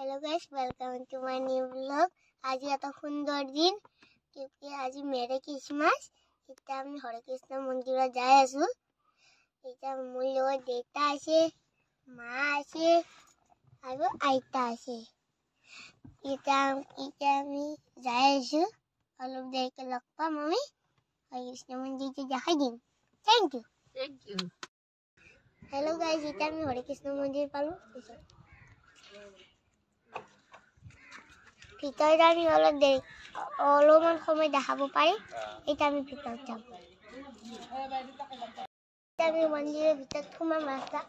Hello guys, welcome to my new vlog. आज এটা সুন্দর দিন क्योंकि आज मेरे क्रिसमस এটা আমি হরে কৃষ্ণ মন্দিরে যাই আছো এটা মোৰ লগত দেউতা আছে মা আছে আৰু আইতা আছে এটা আমি যাই আছো অলপ দেৰিকে লগ পাম আমি হৰে কৃষ্ণ মন্দিৰতে দেখাই দিম থ্যাংক ইউ Hello guys, এটা আমি হৰে কৃষ্ণ মন্দিৰ পালো ভিতৰত আমি অলপমান সময় দেখাব পাৰিম এটা আমি ভিতৰত যাম আমি মন্দিৰৰ ভিতৰত সোমাম ৰাস্তা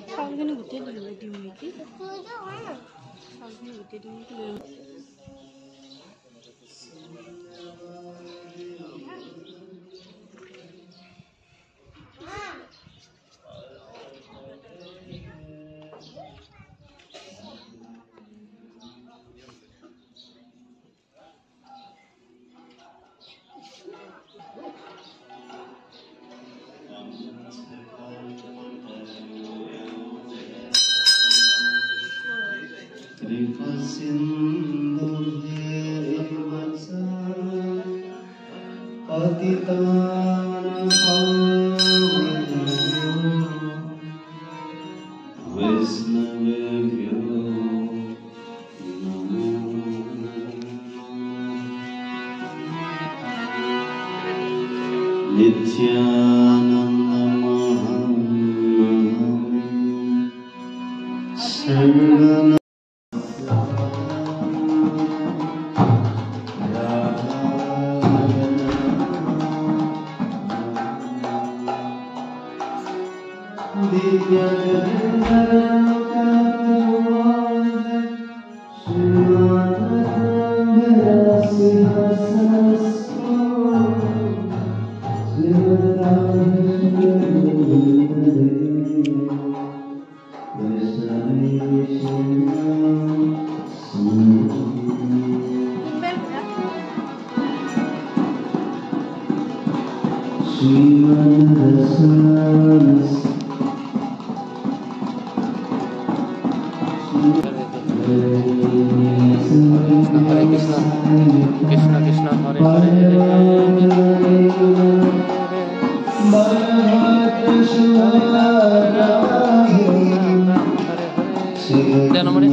Salgını götürdüm ki. Salgını götürdüm ki. Hare Krishna, Krishna Krishna, Hare Hare, क्या नंबर है?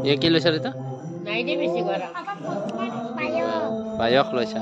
ये किलो सर इतना? नहीं दे बेसी गरा। पायक लो ऐसा।